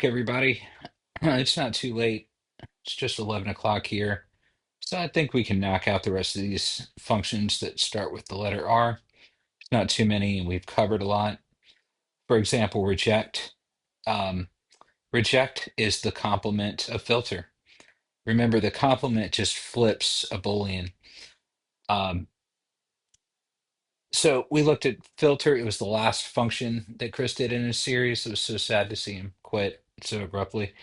Everybody. It's not too late. It's just 11 o'clock here. So I think we can knock out the rest of these functions that start with the letter R. It's not too many, and we've covered a lot. For example, reject. Um, Reject is the complement of filter. Remember, the complement just flips a Boolean. Um, so we looked at filter. It was the last function that Chris did in his series. It was so sad to see him quit so abruptly,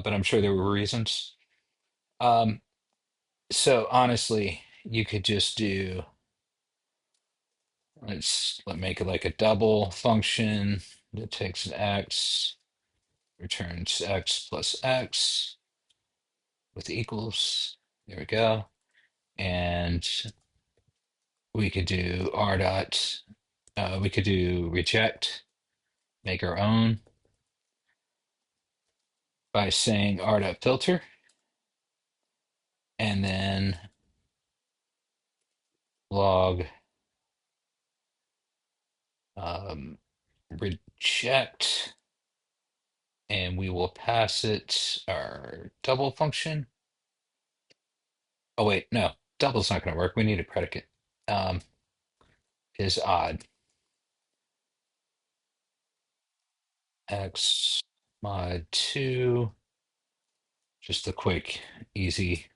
but I'm sure there were reasons. Um, So honestly, you could just do, let make it like a double function that takes an x, returns x plus x with equals. There we go. And we could do r dot, we could do reject, make our own by saying r dot filter, and then log um, reject, and we will pass it our double function. Oh wait, no, double's not going to work. We need a predicate. Um, is odd. X mod 2. Just a quick, easy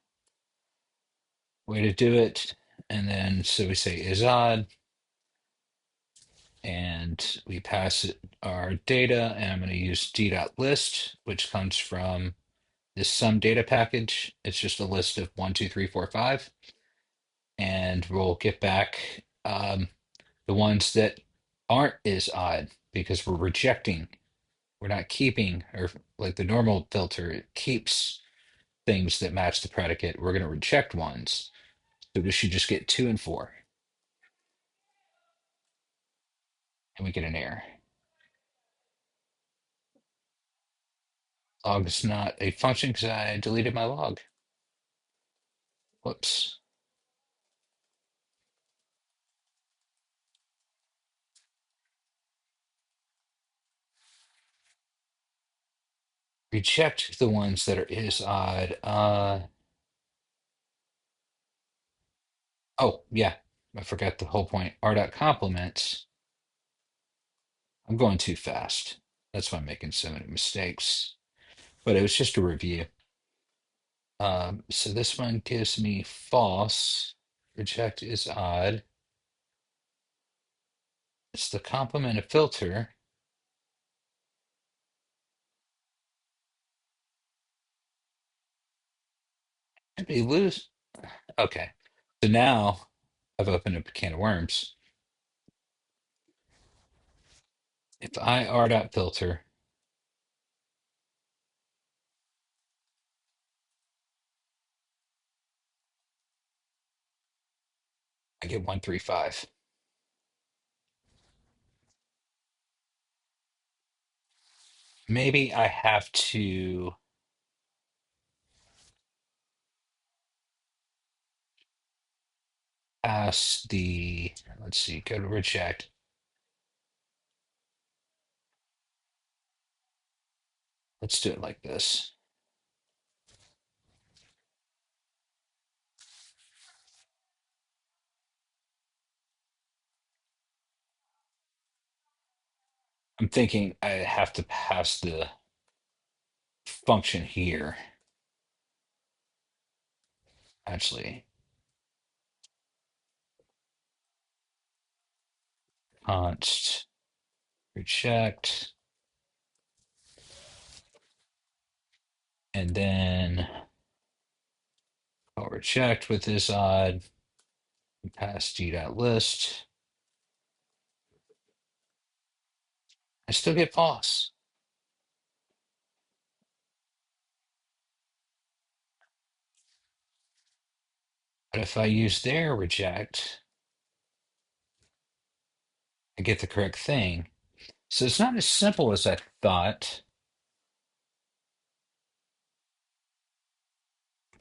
way to do it. And then so we say is odd, and we pass it our data, and I'm going to use d.list, which comes from this sum data package. It's just a list of 1, 2, 3, 4, 5, and we'll get back the ones that aren't is odd because we're rejecting. We're not keeping, or like the normal filter, it keeps things that match the predicate. We're going to reject ones. So we should just get 2 and 4, and we get an error. Log is not a function because I deleted my log. Whoops. Reject the ones that are is odd. Oh, yeah. I forgot the whole point. R dot complements. I'm going too fast. That's why I'm making so many mistakes. But it was just a review. So this one gives me false. Reject is odd. It's the complement of filter. Did we lose? Okay. So now I've opened up a can of worms. If I r dot filter, I get 135. Maybe I have to pass the, let's see, go to reject. Let's do it like this. I'm thinking I have to pass the function here. Actually, const reject, and then I'll reject with this odd, and pass d.list. I still get false. But if I use their reject, I get the correct thing. So it's not as simple as I thought.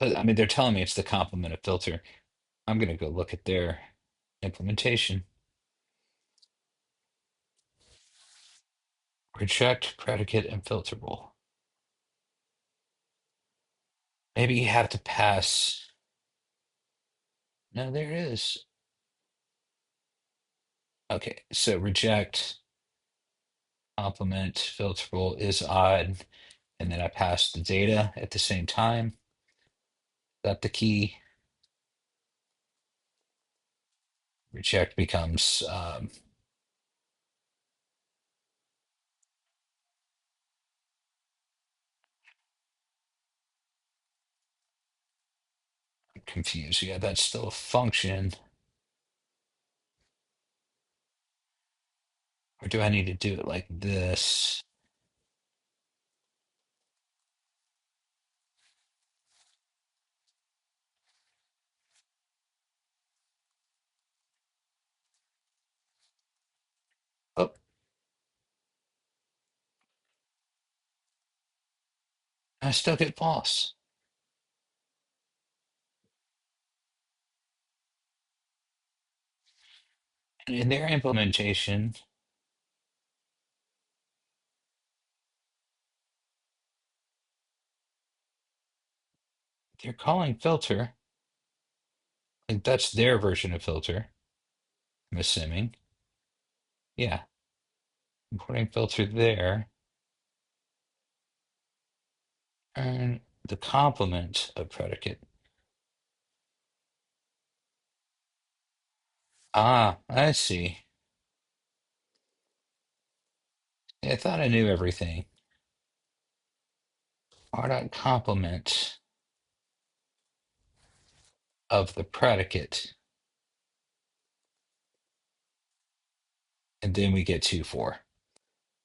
But I mean, they're telling me it's the complement of filter. I'm going to go look at their implementation. Reject predicate and filterable. Maybe you have to pass. No, there it is. Okay, so reject, complement, filterable is odd, and then I pass the data at the same time. That the key. Reject becomes confused. Yeah, that's still a function. Or do I need to do it like this? Oh, I still get false. And in their implementation, they're calling filter. Like that's their version of filter, I'm assuming. Yeah, I'm putting filter there. And the complement of predicate. Ah, I see. I thought I knew everything. R dot complement of the predicate. And then we get 2, 4.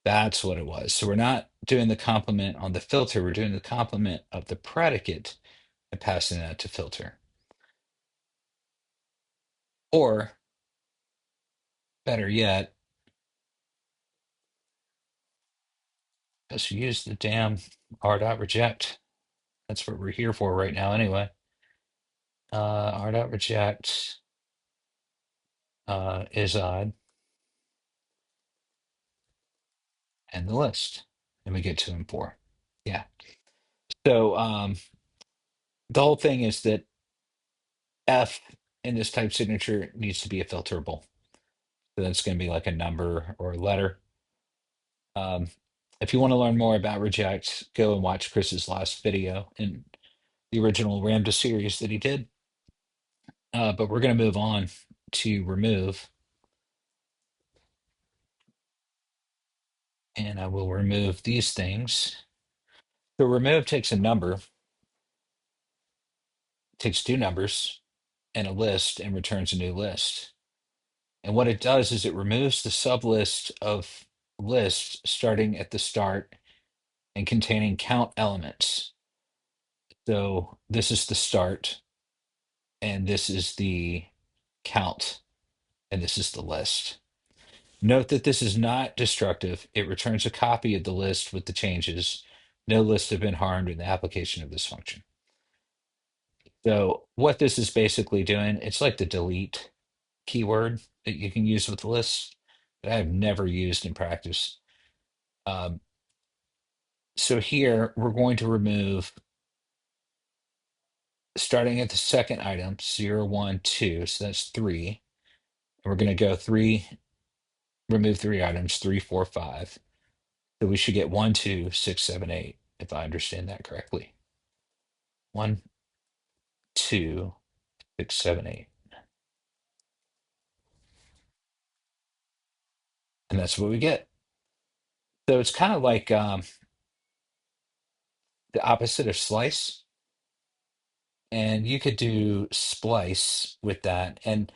That's what it was. So we're not doing the complement on the filter, we're doing the complement of the predicate and passing that to filter. Or better yet, just use the damn r dot reject. That's what we're here for right now anyway. R dot reject is odd and the list. And we get 2 and 4. Yeah. So the whole thing is that F in this type signature needs to be a filterable. So that's going to be like a number or a letter. Um, if you want to learn more about reject, go and watch Chris's last video in the original Ramda series that he did. But we're going to move on to remove. And I will remove these things. So remove takes a number, takes two numbers and a list and returns a new list. And what it does is it removes the sublist of lists starting at the start and containing count elements. So this is the start, and this is the count, and this is the list. Note that this is not destructive. It returns a copy of the list with the changes. No lists have been harmed in the application of this function. So what this is basically doing, it's like the delete keyword that you can use with the lists that I have never used in practice. Um, so here we're going to remove, starting at the second item, 0, 1, 2. So that's 3. And we're going to go 3, remove 3 items, 3, 4, 5. So we should get 1, 2, 6, 7, 8, if I understand that correctly. 1, 2, 6, 7, 8. And that's what we get. So it's kind of like the opposite of slice. And you could do splice with that. And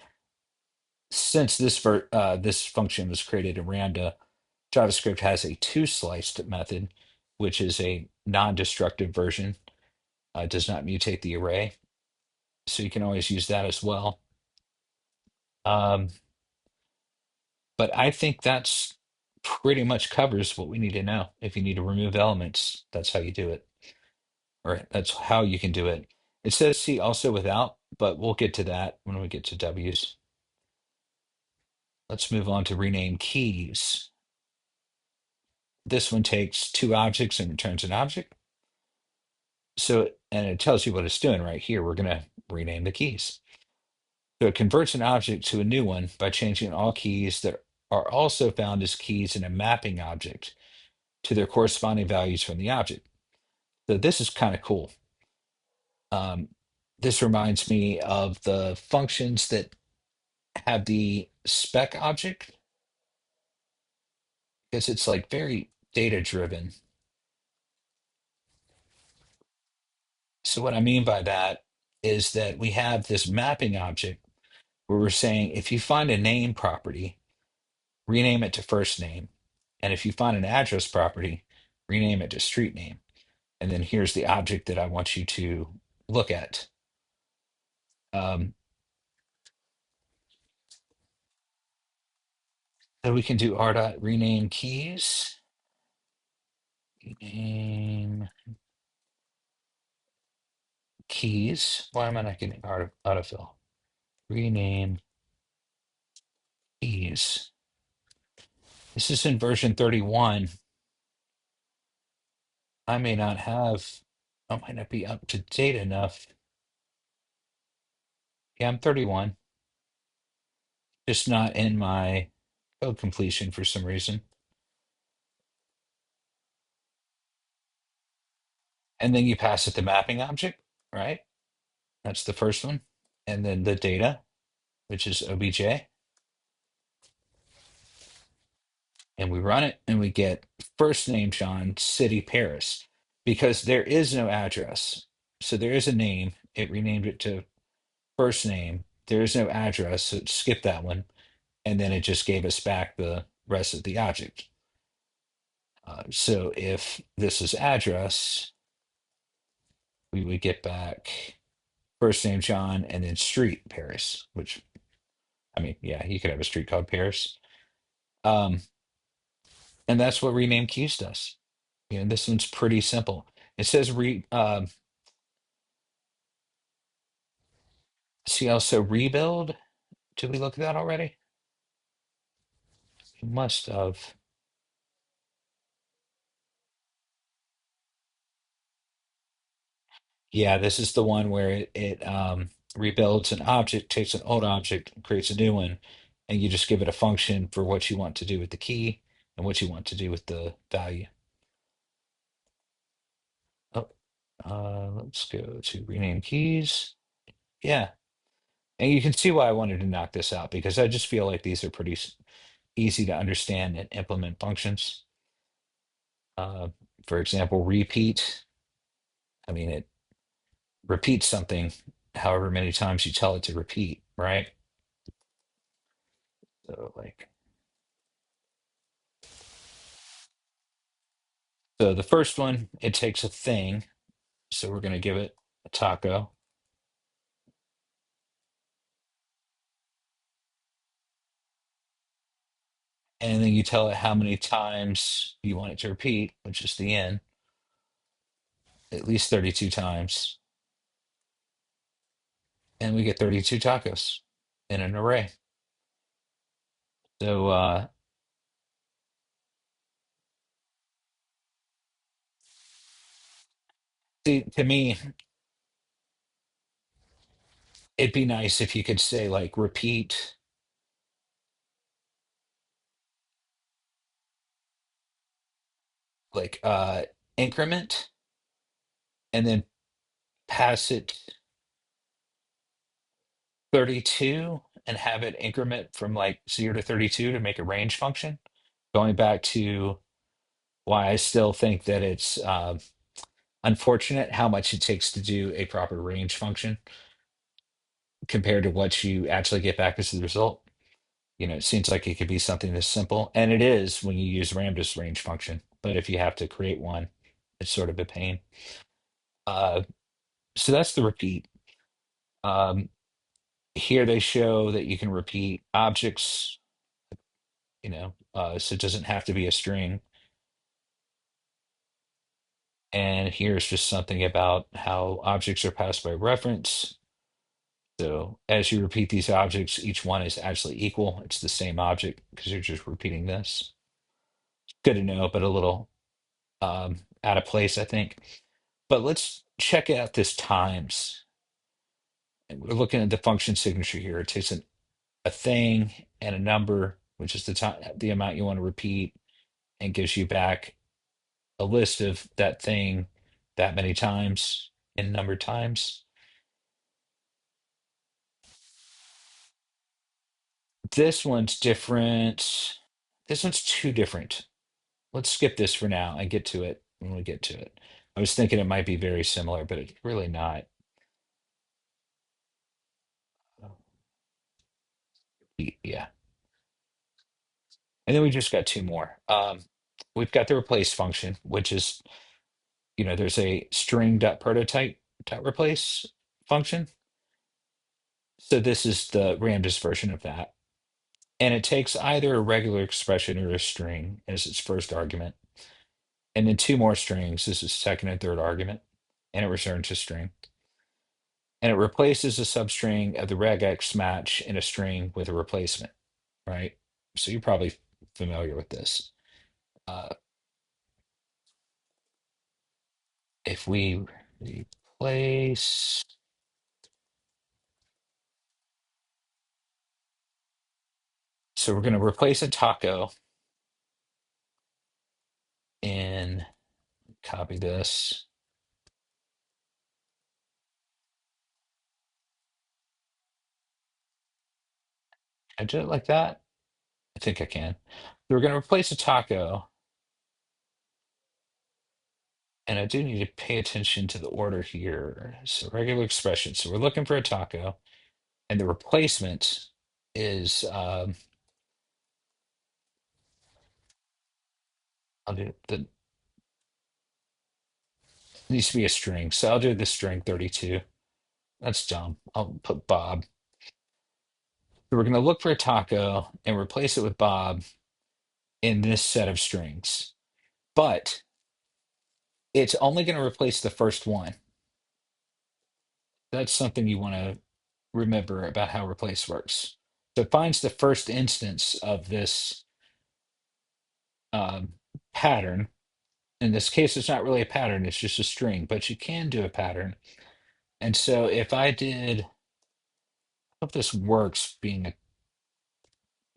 since this function was created in Ramda, JavaScript has a two-sliced method, which is a non-destructive version. It does not mutate the array, so you can always use that as well. Um, but I think that's pretty much covers what we need to know. If you need to remove elements, that's how you do it, or that's how you can do it. It says C also without, but we'll get to that when we get to W's. Let's move on to rename keys. this one takes two objects and returns an object. So, and it tells you what it's doing right here. We're going to rename the keys. So it converts an object to a new one by changing all keys that are also found as keys in a mapping object to their corresponding values from the object. So this is kind of cool. Um, this reminds me of the functions that have the spec object because it's like very data driven. So what I mean by that is that we have this mapping object where we're saying if you find a name property, rename it to first name. And if you find an address property, rename it to street name. And then here's the object that I want you to look at. Um, so we can do r dot rename keys. Rename keys. Why am I not getting autofill? Rename keys. This is in version 31. I may not have, I might not be up to date enough. Yeah, I'm 31, just not in my code completion for some reason. And then you pass it the mapping object, right? That's the first one. And then the data, which is obj. And we run it and we get first name John, city Paris, because there is no address. So there is a name. It renamed it to first name. There is no address, so it skipped that one. And then it just gave us back the rest of the object. So if this is address, we would get back first name John and then street Paris, which I mean, yeah, you could have a street called Paris. Um, and that's what rename keys does. You know, this one's pretty simple. It says see also rebuild. Did we look at that already? We must have. Yeah, this is the one where it rebuilds an object, takes an old object, creates a new one, and you just give it a function for what you want to do with the key and what you want to do with the value. Oh, let's go to rename keys. Yeah, and you can see why I wanted to knock this out because I just feel like these are pretty easy to understand and implement functions. Uh, for example, repeat. I mean, it repeats something however many times you tell it to repeat, right? So like, so the first one, it takes a thing. So we're going to give it a taco. And then you tell it how many times you want it to repeat, which is the n, at least 32 times. And we get 32 tacos in an array. So see, to me, it'd be nice if you could say like repeat, like increment, and then pass it 32 and have it increment from like 0 to 32 to make a range function. Going back to why I still think that it's unfortunate how much it takes to do a proper range function compared to what you actually get back as the result. You know, it seems like it could be something this simple, and it is when you use Ramda's range function. But if you have to create one, it's sort of a pain. Uh, so that's the repeat. Um, Here they show that you can repeat objects, so it doesn't have to be a string. And here's just something about how objects are passed by reference. So as you repeat these objects, each one is actually equal. It's the same object because you're just repeating this. good to know, but a little out of place, I think. But let's check out this times. And we're looking at the function signature here. It takes a thing and a number, which is the time, the amount you want to repeat, and gives you back a list of that thing that many times in number times. This one's different. This one's too different. Let's skip this for now and get to it when we get to it. I was thinking it might be very similar, but it's really not. Yeah. And then we just got two more. We've got the replace function, which is, there's a string.prototype.replace function. So this is the Ramda's version of that. And it takes either a regular expression or a string as its first argument. And then two more strings as its second and third argument. And it returns a string. And it replaces a substring of the regex match in a string with a replacement, right? So you're probably familiar with this. Uh, if we replace, so we're going to replace a taco in, copy this. I do it like that. I think I can. So we're going to replace a taco, and I do need to pay attention to the order here. So regular expression. So we're looking for a taco, and the replacement is, I'll do the needs to be a string. So I'll do the string 32. That's dumb. I'll put Bob. So we're going to look for a taco and replace it with Bob in this set of strings. But it's only going to replace the first one. That's something you want to remember about how replace works. So it finds the first instance of this um, pattern. In this case, it's not really a pattern, it's just a string, but you can do a pattern. And so if I did, I hope this works being a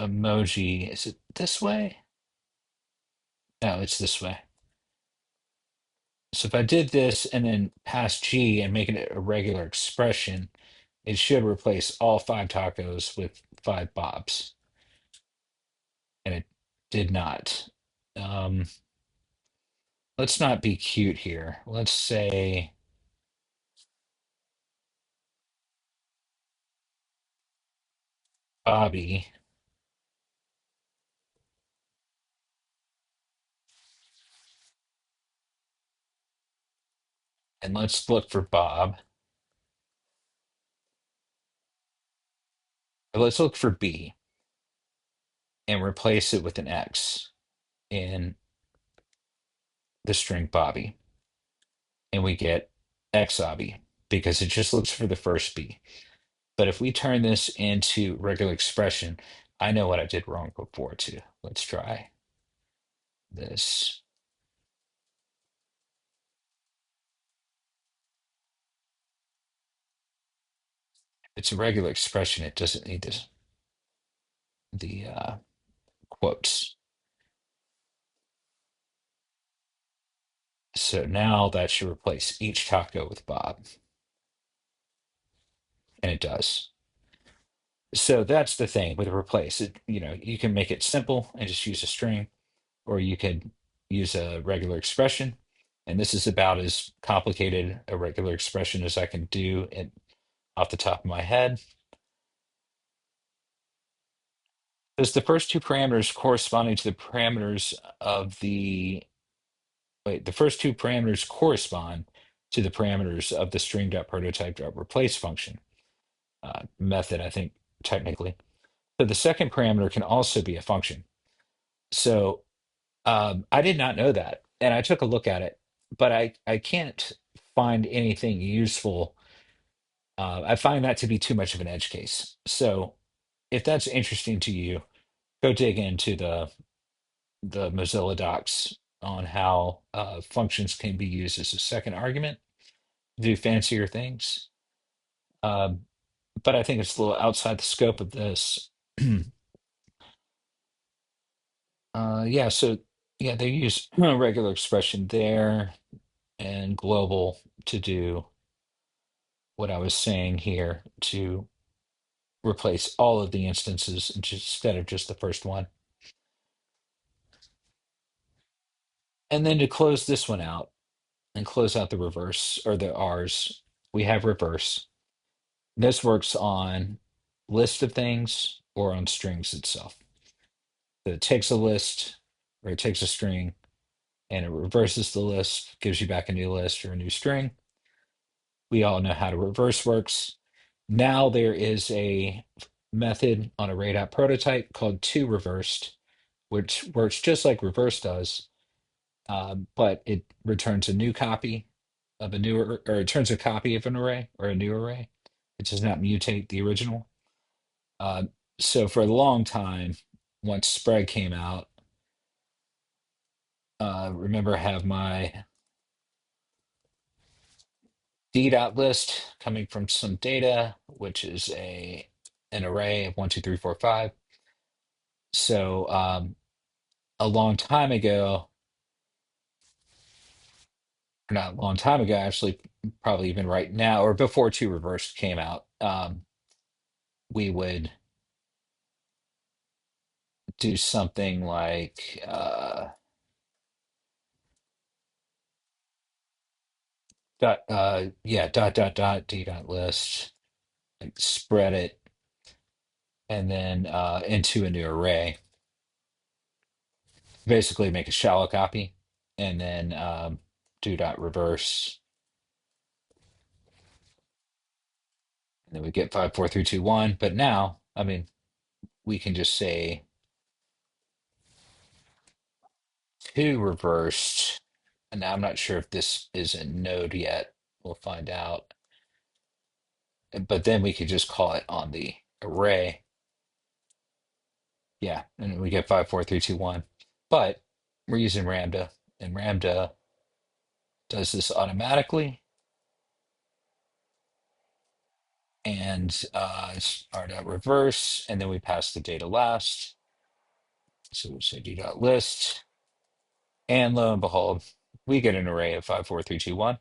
emoji. Is it this way? No, it's this way. So if I did this and then pass G and make it a regular expression, it should replace all five tacos with five bobs. And it did not. Um, let's not be cute here. Let's say Bobby, and let's look for Bob. Let's look for B and replace it with an X in the string Bobby. And we get Xobby because it just looks for the first B. But if we turn this into regular expression, I know what I did wrong before too. Let's try this. It's a regular expression. It doesn't need this, the quotes. So now that should replace each taco with Bob, and it does. So that's the thing with replace. You can make it simple and just use a string, or you could use a regular expression. And this is about as complicated a regular expression as I can do it off the top of my head. Does the first two parameters corresponding to the parameters of the wait, the first two parameters correspond to the parameters of the string.prototype.replace function method, I think, technically. So the second parameter can also be a function. So I did not know that, and I took a look at it, but I can't find anything useful. I find that to be too much of an edge case. So if that's interesting to you, go dig into the the Mozilla docs on how functions can be used as a second argument to do fancier things. Um, but I think it's a little outside the scope of this. Yeah, so yeah, they use a regular expression there and global to do what I was saying here to replace all of the instances instead of just the first one. And then to close this one out and close out the reverse or the R's, we have reverse. This works on list of things or on strings itself. So it takes a list or it takes a string and it reverses the list, gives you back a new list or a new string. We all know how to reverse works. Now there is a method on a radar prototype called toReversed, which works just like reverse does, but it returns a new copy of a new or it returns a copy of an array or a new array. It does not mutate the original. Uh, so for a long time, once spread came out, remember I have my d dot list coming from some data, which is a an array of 1, 2, 3, 4, 5. So a long time ago, or not a long time ago, actually, probably even right now, or before two reverse came out, we would do something like dot d dot list, like spread it, and then into a new array. Basically, make a shallow copy, and then do dot reverse, and then we get 5, 4, 3, 2, 1. But now, I mean, we can just say two reversed. And now I'm not sure if this is a node yet. We'll find out. But then we could just call it on the array. Yeah, and we get 5, 4, 3, 2, 1. But we're using Ramda, and Ramda does this automatically. And start at reverse, and then we pass the data last. So we say d.list, and lo and behold, we get an array of 5, 4, 3, 2, 1.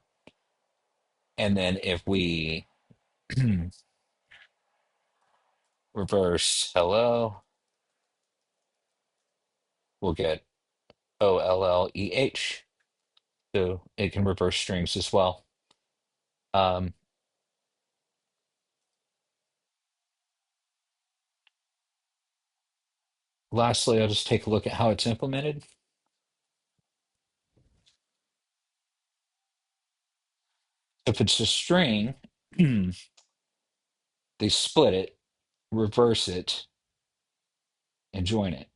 And then if we reverse hello, we'll get OLLEH. So it can reverse strings as well. Um, Lastly, I'll just take a look at how it's implemented. If it's a string, they split it, reverse it, and join it.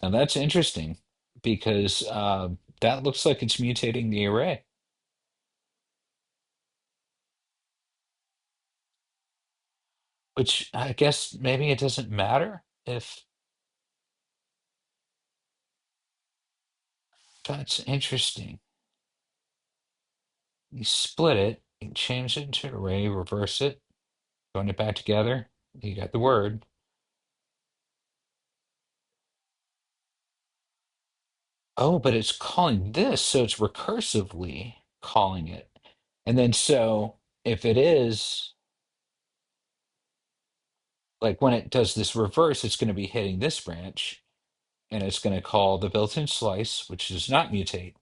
Now that's interesting because that looks like it's mutating the array, which I guess maybe it doesn't matter if that's interesting. You split it, you change it into an array, reverse it, join it back together, you got the word. Oh, but it's calling this, so it's recursively calling it. And then so if it is like when it does this reverse, it's going to be hitting this branch and it's going to call the built-in slice, which does not mutate.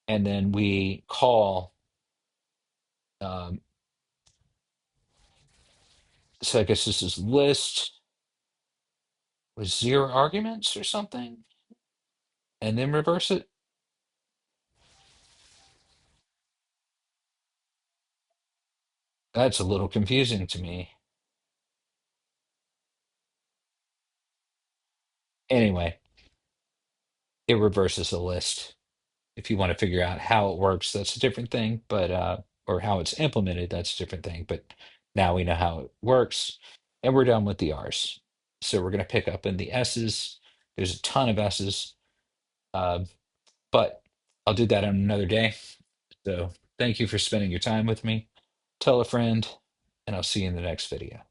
And then we call, um, so I guess this is list with 0 arguments or something, and then reverse it. That's a little confusing to me. Anyway, it reverses a list. If you want to figure out how it works, that's a different thing, but or how it's implemented, that's a different thing. But now we know how it works, and we're done with the R's. So we're going to pick up in the S's. There's a ton of S's, uh, but I'll do that on another day. So thank you for spending your time with me. Tell a friend, and I'll see you in the next video.